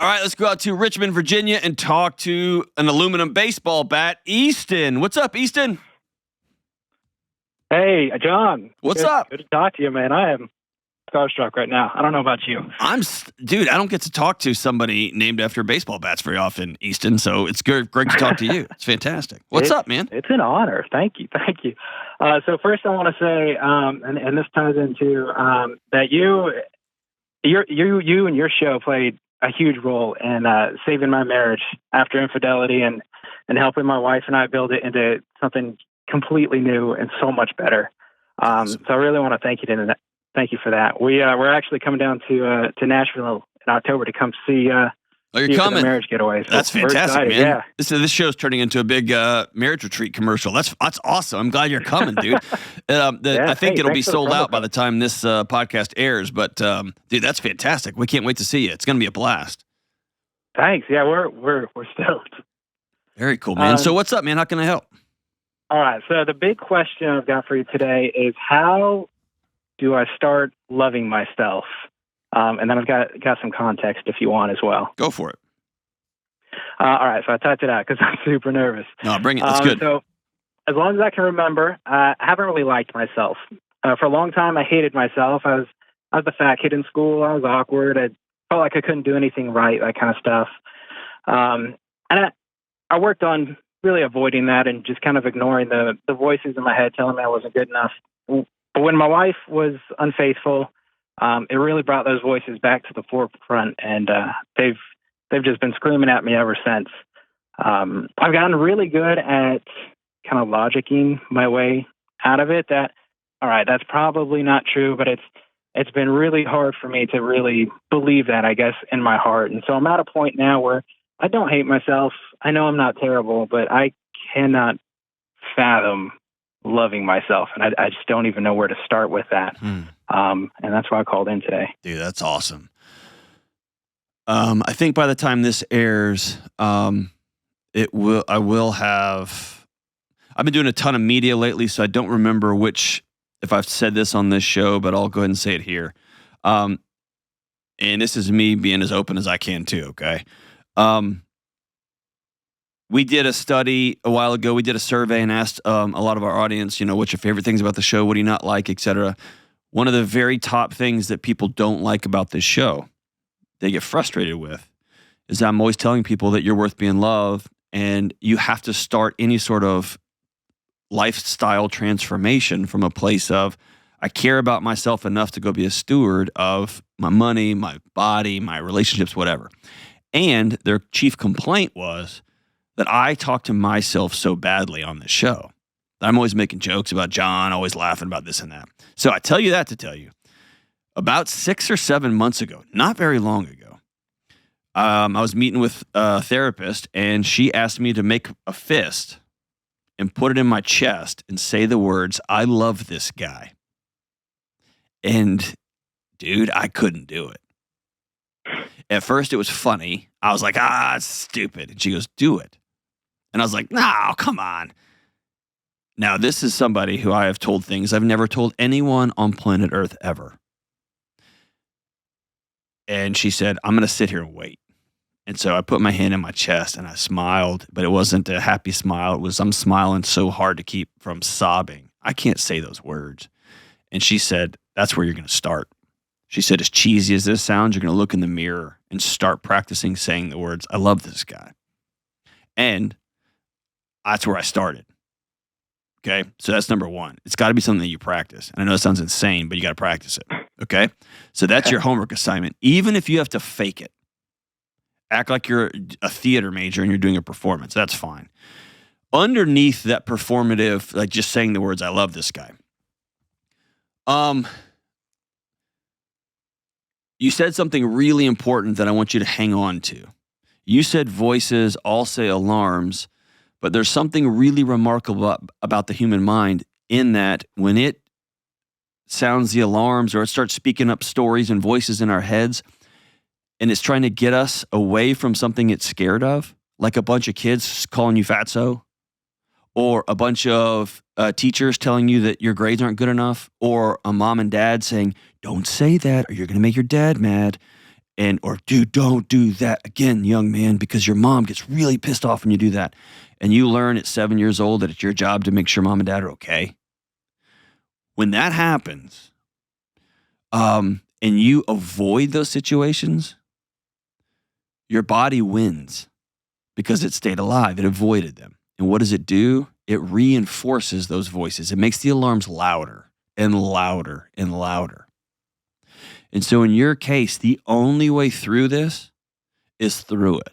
All right, let's go out to Richmond, Virginia, and talk to an aluminum baseball bat, Easton. What's up, Easton? Hey, John. What's up? Good to talk to you, man. I am starstruck right now. I don't know about you. Dude, I don't get to talk to somebody named after baseball bats very often, Easton, so it's great to talk to you. It's fantastic. What's up, man? It's an honor. Thank you. So first I want to say, and this ties into that you and your show played a huge role in saving my marriage after infidelity and helping my wife and I build it into something completely new and so much better. Awesome. So I really want to thank you for that. We're actually coming down to Nashville in October to come see. You're coming. The marriage getaway. So that's fantastic, man. Yeah. This show's turning into a big marriage retreat commercial. That's awesome. I'm glad you're coming, dude. I think it'll be sold out by the time this podcast airs. But dude, that's fantastic. We can't wait to see you. It's going to be a blast. Thanks. Yeah, we're stoked. Very cool, man. So what's up, man? How can I help? All right. So the big question I've got for you today is how do I start loving myself? And then I've got some context if you want as well. Go for it. All right, so I typed it out because I'm super nervous. No, bring it. That's good. So as long as I can remember, I haven't really liked myself. For a long time, I hated myself. I was the fat kid in school. I was awkward. I felt like I couldn't do anything right, that kind of stuff. And I worked on really avoiding that and just kind of ignoring the voices in my head telling me I wasn't good enough. But when my wife was unfaithful, it really brought those voices back to the forefront, and they've just been screaming at me ever since. I've gotten really good at kind of logicking my way out of it. That's probably not true, but it's been really hard for me to really believe that, I guess, in my heart. And so I'm at a point now where I don't hate myself. I know I'm not terrible, but I cannot fathom loving myself, and I just don't even know where to start with that. And that's why I called in today. Dude, that's awesome. I think by the time this airs, I've been doing a ton of media lately, so I don't remember if I've said this on this show, but I'll go ahead and say it here. And this is me being as open as I can too, okay? We did a study a while ago. We did a survey and asked a lot of our audience, what's your favorite things about the show? What do you not like, et cetera. One of the very top things that people don't like about this show, they get frustrated with, is I'm always telling people that you're worth being loved, and you have to start any sort of lifestyle transformation from a place of, I care about myself enough to go be a steward of my money, my body, my relationships, whatever. And their chief complaint was that I talk to myself so badly on this show. I'm always making jokes about John, always laughing about this and that. So I tell you that to tell you, about 6 or 7 months ago, not very long ago, I was meeting with a therapist, and she asked me to make a fist and put it in my chest and say the words, I love this guy. And dude, I couldn't do it. At first it was funny. I was like, it's stupid. And she goes, do it. And I was like, no, come on. Now, this is somebody who I have told things I've never told anyone on planet Earth ever. And she said, I'm going to sit here and wait. And so I put my hand in my chest and I smiled, but it wasn't a happy smile. I'm smiling so hard to keep from sobbing. I can't say those words. And she said, that's where you're going to start. She said, as cheesy as this sounds, you're going to look in the mirror and start practicing saying the words, I love this guy. And that's where I started. Okay, so that's number one. It's got to be something that you practice. And I know it sounds insane, but you got to practice it. Okay, so that's your homework assignment. Even if you have to fake it, act like you're a theater major and you're doing a performance. That's fine. Underneath that performative, like just saying the words, I love this guy. You said something really important that I want you to hang on to. You said voices, I'll say alarms. But there's something really remarkable about the human mind in that when it sounds the alarms or it starts speaking up stories and voices in our heads, and it's trying to get us away from something it's scared of, like a bunch of kids calling you fatso, or a bunch of teachers telling you that your grades aren't good enough, or a mom and dad saying, don't say that or you're going to make your dad mad. or dude, don't do that again, young man, because your mom gets really pissed off when you do that. And you learn at 7 years old that it's your job to make sure mom and dad are okay. When that happens, and you avoid those situations, your body wins because it stayed alive. It avoided them. And what does it do? It reinforces those voices. It makes the alarms louder and louder and louder. And so in your case, the only way through this is through it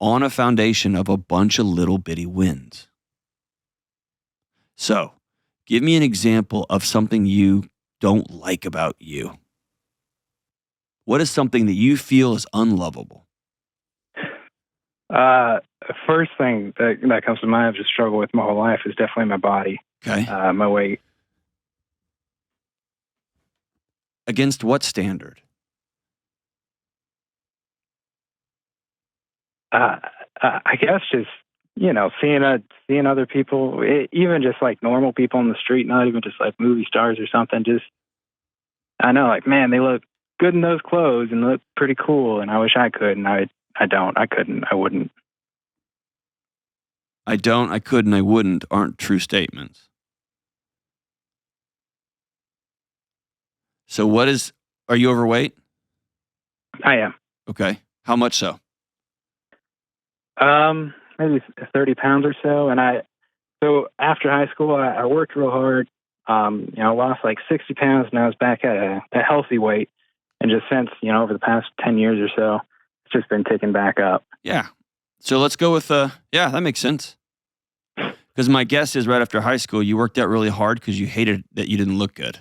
on a foundation of a bunch of little bitty wins. So give me an example of something you don't like about you. What is something that you feel is unlovable? First thing that comes to mind, I've just struggled with my whole life, is definitely my body. Okay. My weight. Against what standard? I guess just, seeing other people, even just like normal people on the street, not even just like movie stars or something. Just, I know, like, man, they look good in those clothes and look pretty cool, and I wish I could, and I don't, I couldn't, I wouldn't. I don't, I could, and I wouldn't aren't true statements. So are you overweight? I am. Okay. How much so? Maybe 30 pounds or so. And so after high school, I worked real hard. I lost like 60 pounds, and I was back at a healthy weight. And just since, over the past 10 years or so, it's just been ticking back up. Yeah. So let's go with, yeah, that makes sense. Because my guess is right after high school, you worked out really hard because you hated that you didn't look good.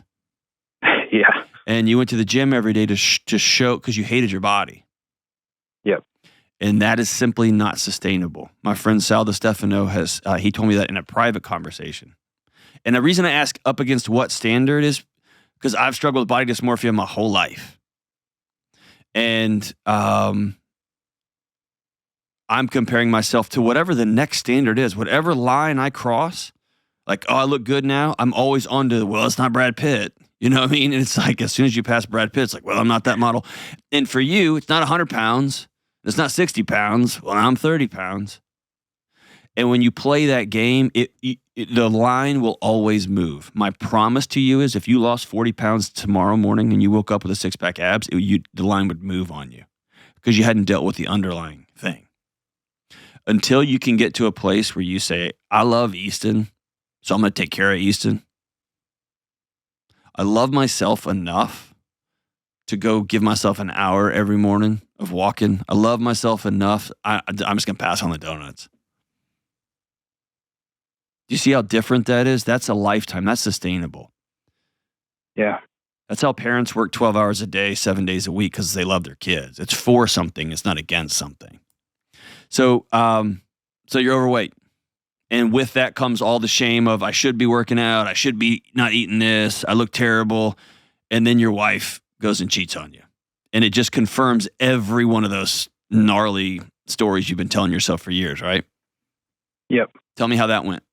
Yeah. And you went to the gym every day to show, because you hated your body. Yep. And that is simply not sustainable. My friend Sal DeStefano he told me that in a private conversation. And the reason I ask up against what standard is because I've struggled with body dysmorphia my whole life. And I'm comparing myself to whatever the next standard is, whatever line I cross, like, oh, I look good now. I'm always on to, well, it's not Brad Pitt. You know what I mean? And it's like, as soon as you pass Brad Pitt, it's like, well, I'm not that model. And for you, it's not 100 pounds. It's not 60 pounds. Well, I'm 30 pounds. And when you play that game, the line will always move. My promise to you is if you lost 40 pounds tomorrow morning and you woke up with a six-pack abs, the line would move on you because you hadn't dealt with the underlying thing. Until you can get to a place where you say, I love Easton, so I'm going to take care of Easton. I love myself enough to go give myself an hour every morning of walking. I love myself enough. I'm just going to pass on the donuts. Do you see how different that is? That's a lifetime. That's sustainable. Yeah. That's how parents work 12 hours a day, 7 days a week because they love their kids. It's for something. It's not against something. So you're overweight. And with that comes all the shame of I should be working out. I should be not eating this. I look terrible. And then your wife goes and cheats on you. And it just confirms every one of those gnarly stories you've been telling yourself for years, right? Yep. Tell me how that went.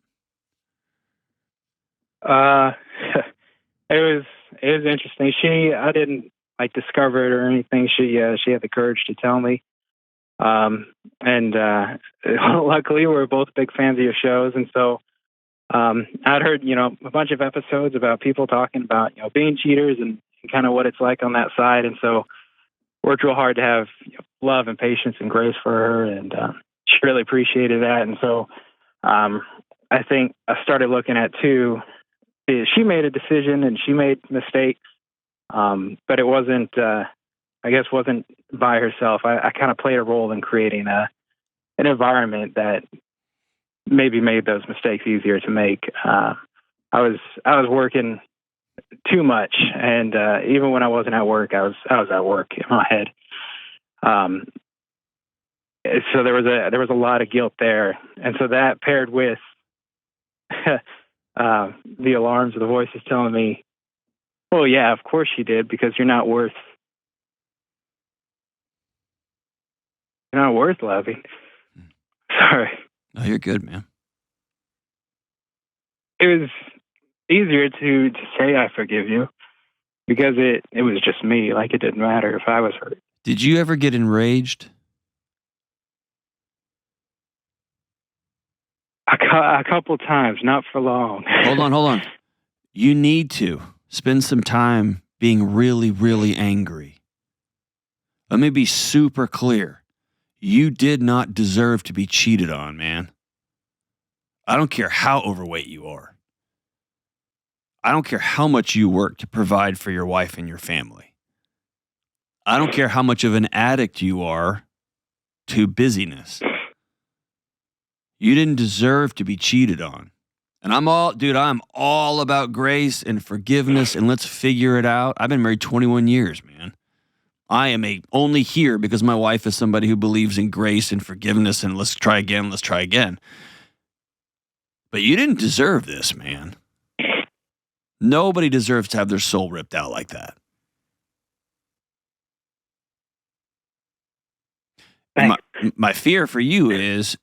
It was interesting. I didn't discover it or anything. She had the courage to tell me. And luckily we're both big fans of your shows. And so, I'd heard, a bunch of episodes about people talking about, being cheaters and kind of what it's like on that side. And so worked real hard to have love and patience and grace for her. And, she really appreciated that. And so, I think I started looking at too, she made a decision and she made mistakes. But it wasn't, wasn't by herself. I kind of played a role in creating an environment that maybe made those mistakes easier to make. I was working too much, and even when I wasn't at work, I was at work in my head. So there was a lot of guilt there, and so that paired with the alarms of the voices telling me, "Well, yeah, of course you did, because you're not worth loving." Sorry. No, you're good, man. It was easier to say I forgive you, because it was just me. Like, it didn't matter if I was hurt. Did you ever get enraged? A couple times, not for long. Hold on. You need to spend some time being really, really angry. Let me be super clear. You did not deserve to be cheated on, man. I don't care how overweight you are. I don't care how much you work to provide for your wife and your family. I don't care how much of an addict you are to busyness. You didn't deserve to be cheated on. And I'm all about grace and forgiveness, and let's figure it out. I've been married 21 years, man. I am only here because my wife is somebody who believes in grace and forgiveness and let's try again. But you didn't deserve this, man. Nobody deserves to have their soul ripped out like that. My fear for you is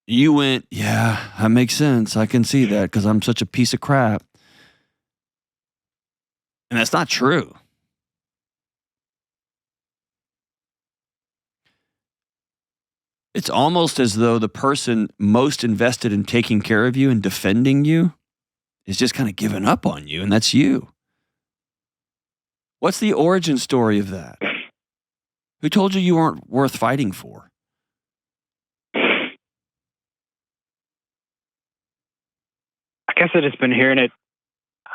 you went, yeah, that makes sense. I can see that because I'm such a piece of crap. And that's not true. It's almost as though the person most invested in taking care of you and defending you is just kind of giving up on you, and that's you. What's the origin story of that? Who told you you weren't worth fighting for? I guess I just been hearing it.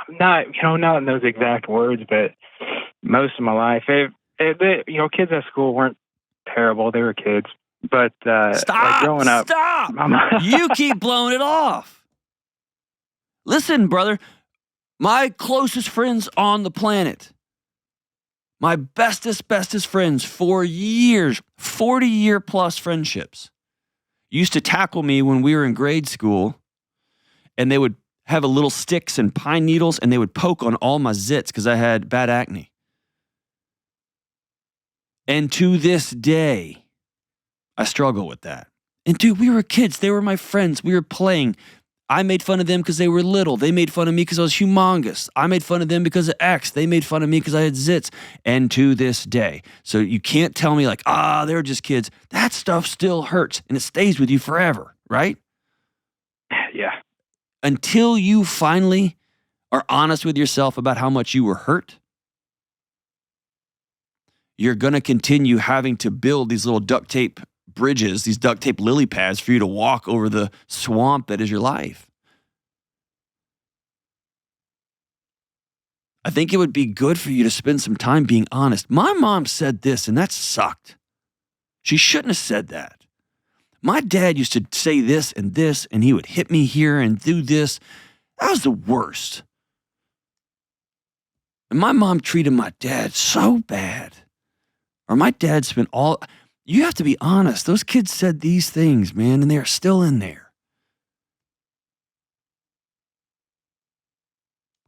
Not in those exact words, but most of my life, kids at school weren't terrible. They were kids, but stop, growing up, stop. You keep blowing it off. Listen, brother, my closest friends on the planet, my bestest friends for years, 40-year plus friendships, used to tackle me when we were in grade school, and they would have a little sticks and pine needles, and they would poke on all my zits because I had bad acne. And to this day, I struggle with that. And dude, we were kids. They were my friends. We were playing. I made fun of them because they were little. They made fun of me because I was humongous. I made fun of them because of X. They made fun of me because I had zits. And to this day. So you can't tell me like, they're just kids. That stuff still hurts and it stays with you forever, right? Yeah. Until you finally are honest with yourself about how much you were hurt, you're going to continue having to build these little duct tape bridges, these duct tape lily pads for you to walk over the swamp that is your life. I think it would be good for you to spend some time being honest. My mom said this, and that sucked. She shouldn't have said that. My dad used to say this, and he would hit me here and do this. That was the worst. And my mom treated my dad so bad. Or my dad spent you have to be honest. Those kids said these things, man, and they're still in there.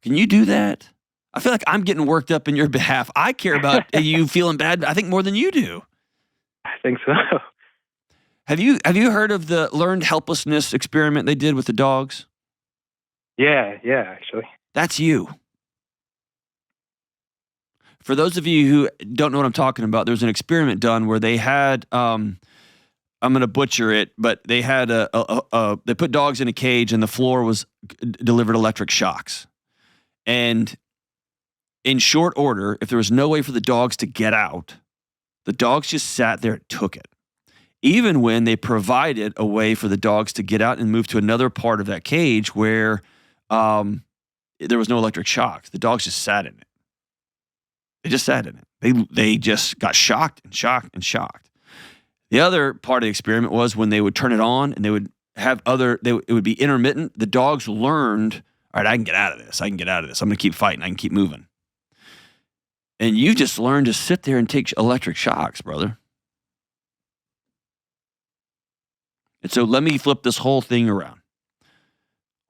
Can you do that? I feel like I'm getting worked up in your behalf. I care about you feeling bad, I think, more than you do. I think so. Have you heard of the learned helplessness experiment they did with the dogs? Yeah, actually. That's you. For those of you who don't know what I'm talking about, there was an experiment done where they had, I'm going to butcher it, but they had they put dogs in a cage and the floor was delivered electric shocks. And in short order, if there was no way for the dogs to get out, the dogs just sat there and took it. Even when they provided a way for the dogs to get out and move to another part of that cage where there was no electric shocks, the dogs just sat in it. They just sat in it. They just got shocked. The other part of the experiment was when they would turn it on and they would have it would be intermittent. The dogs learned, all right, I can get out of this. I'm going to keep fighting. I can keep moving. And you just learned to sit there and take electric shocks, brother. And so let me flip this whole thing around.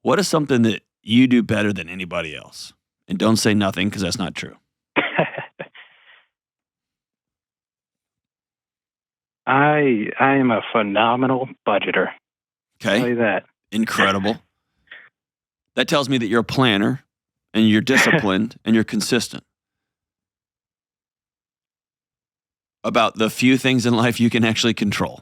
What is something that you do better than anybody else? And don't say nothing because that's not true. I am a phenomenal budgeter. Okay. I'll tell you that. Incredible. That tells me that you're a planner. and you're disciplined and you're consistent about the few things in life you can actually control.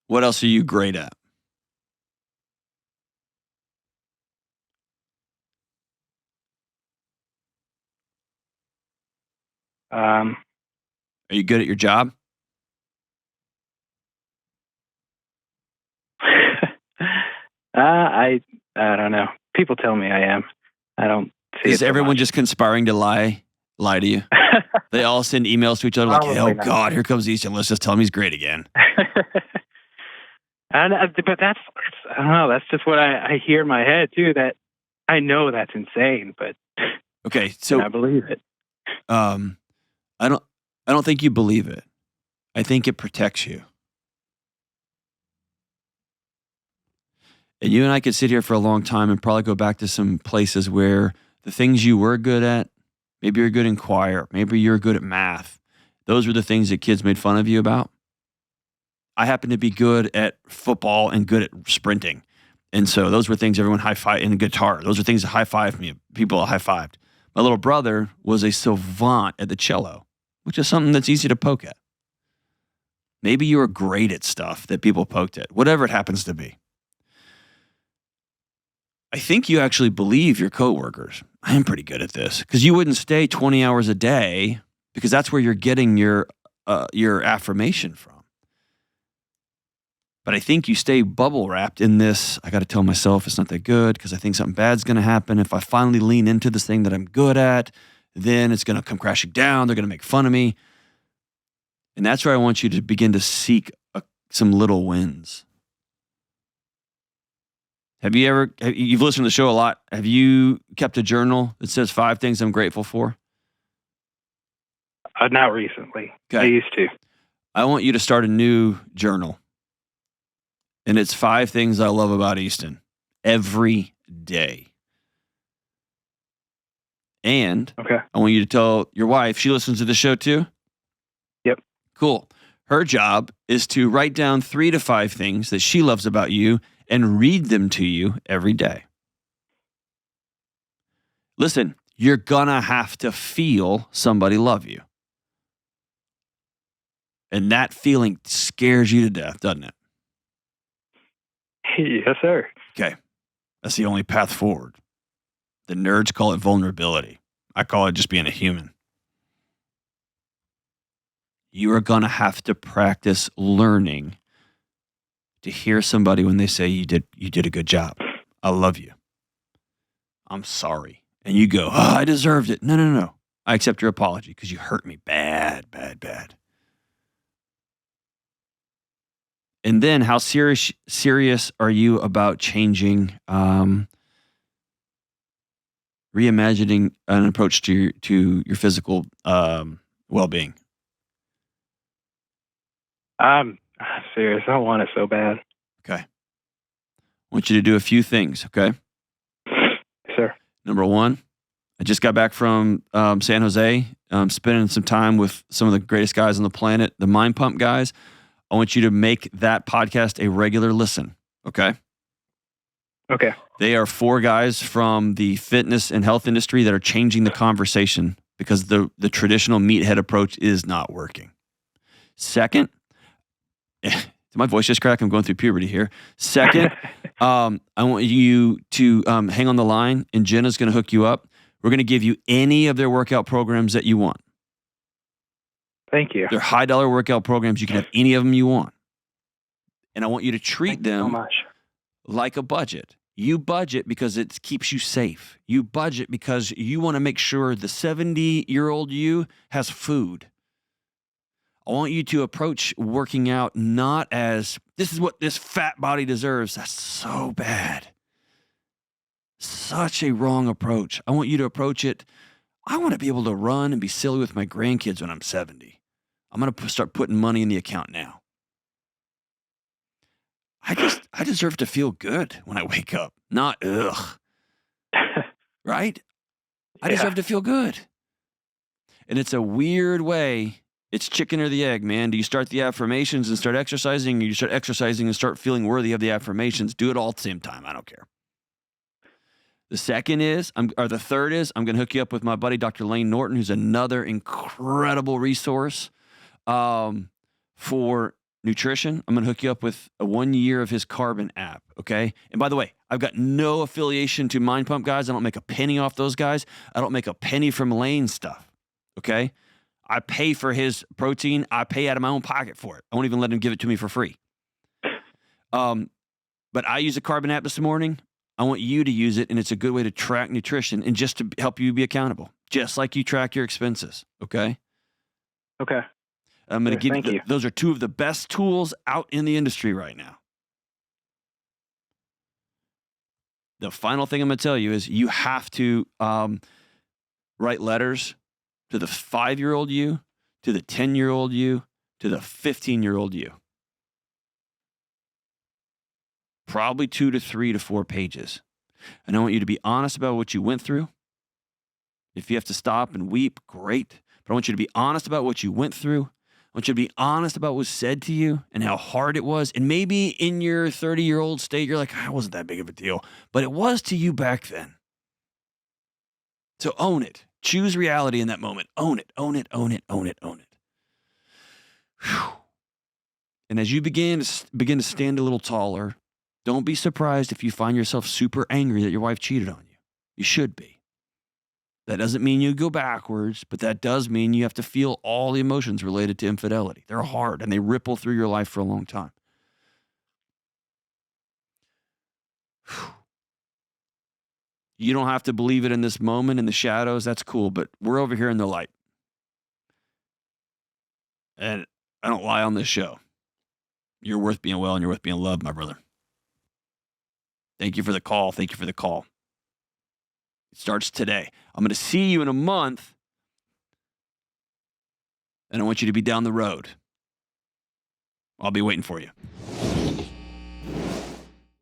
What else are you great at? Um, Are you good at your job? I don't know. People tell me I am. I don't see Is it so everyone much. just conspiring to lie to you? They all send emails to each other like, Probably oh, not. God, here comes Easton. Let's just tell him he's great again. But that's I don't know. That's just what I hear in my head too. That I know that's insane, but Okay, so I believe it. I don't think you believe it. I think it protects you. And you and I could sit here for a long time and probably go back to some places where the things you were good at, maybe you're good in choir, maybe you're good at math. Those were the things that kids made fun of you about. I happen to be good at football and good at sprinting. And so those were things everyone high-fived in guitar. Those are things that high-fived me. People high-fived. My little brother was a savant at the cello, which is something that's easy to poke at. Maybe you were great at stuff that people poked at, whatever it happens to be. I think you actually believe your coworkers. I am pretty good at this because you wouldn't stay 20 hours a day because that's where you're getting your affirmation from. But I think you stay bubble wrapped in this. I got to tell myself it's not that good because I think something bad's going to happen. If I finally lean into this thing that I'm good at, then it's going to come crashing down. They're going to make fun of me. And that's where I want you to begin to seek some little wins. You've listened to the show a lot. Have you kept a journal that says 5 things I'm grateful for? Not recently. Okay. I used to. I want you to start a new journal. And it's 5 things I love about Easton every day. And Okay. I want you to tell your wife, she listens to the show too? Yep. Cool. Her job is to write down 3 to 5 things that she loves about you and read them to you every day. Listen, you're gonna have to feel somebody love you. And that feeling scares you to death, doesn't it? Yes, sir. Okay. That's the only path forward. The nerds call it vulnerability. I call it just being a human. You are going to have to practice learning to hear somebody when they say you did a good job. I love you. I'm sorry. And you go, oh, I deserved it. No. I accept your apology because you hurt me bad. And then how serious are you about changing, reimagining an approach to your physical well-being? I'm serious. I want it so bad. Okay. I want you to do a few things, okay? Sir. Number 1, I just got back from San Jose, spending some time with some of the greatest guys on the planet, the Mind Pump guys. I want you to make that podcast a regular listen, okay? Okay. They are 4 guys from the fitness and health industry that are changing the conversation because the traditional meathead approach is not working. Second, did my voice just crack? I'm going through puberty here. Second, I want you to hang on the line, and Jenna's going to hook you up. We're going to give you any of their workout programs that you want. Thank you. They're high-dollar workout programs. You can have any of them you want. And I want you to treat them so much. like a budget. You budget because it keeps you safe. You budget because you want to make sure the 70-year-old you has food. I want you to approach working out not as, this is what this fat body deserves. That's so bad. Such a wrong approach. I want you to approach it, I want to be able to run and be silly with my grandkids when I'm 70. I'm going to start putting money in the account now. I deserve to feel good when I wake up, not ugh. Right? I deserve to feel good. And it's a weird way. It's chicken or the egg, man. Do you start the affirmations and start exercising, or you start exercising and start feeling worthy of the affirmations? Do it all at the same time. I don't care. The second is, the third is, I'm going to hook you up with my buddy, Dr. Lane Norton, who's another incredible resource for nutrition. I'm going to hook you up with a 1 year of his Carbon app. Okay. And by the way, I've got no affiliation to Mind Pump guys. I don't make a penny off those guys. I don't make a penny from Lane stuff. Okay. I pay for his protein. I pay out of my own pocket for it. I won't even let him give it to me for free. But I use a Carbon app this morning. I want you to use it, and it's a good way to track nutrition and just to help you be accountable, just like you track your expenses. Okay. Okay. I'm going to give you. Those are two of the best tools out in the industry right now. The final thing I'm going to tell you is you have to write letters to the 5-year-old you, to the 10-year-old you, to the 15-year-old you. Probably 2 to 3 to 4 pages. And I want you to be honest about what you went through. If you have to stop and weep, great. But I want you to be honest about what you went through. I want you to be honest about what was said to you and how hard it was. And maybe in your 30-year-old state, you're like, it wasn't that big of a deal. But it was to you back then. So own it. Choose reality in that moment. Own it, own it, own it, own it, own it. Whew. And as you begin to stand a little taller, don't be surprised if you find yourself super angry that your wife cheated on you. You should be. That doesn't mean you go backwards, but that does mean you have to feel all the emotions related to infidelity. They're hard and they ripple through your life for a long time. You don't have to believe it in this moment in the shadows. That's cool, but we're over here in the light. And I don't lie on this show. You're worth being well and you're worth being loved, my brother. Thank you for the call. Thank you for the call. It starts today. I'm going to see you in a month, and I want you to be down the road. I'll be waiting for you.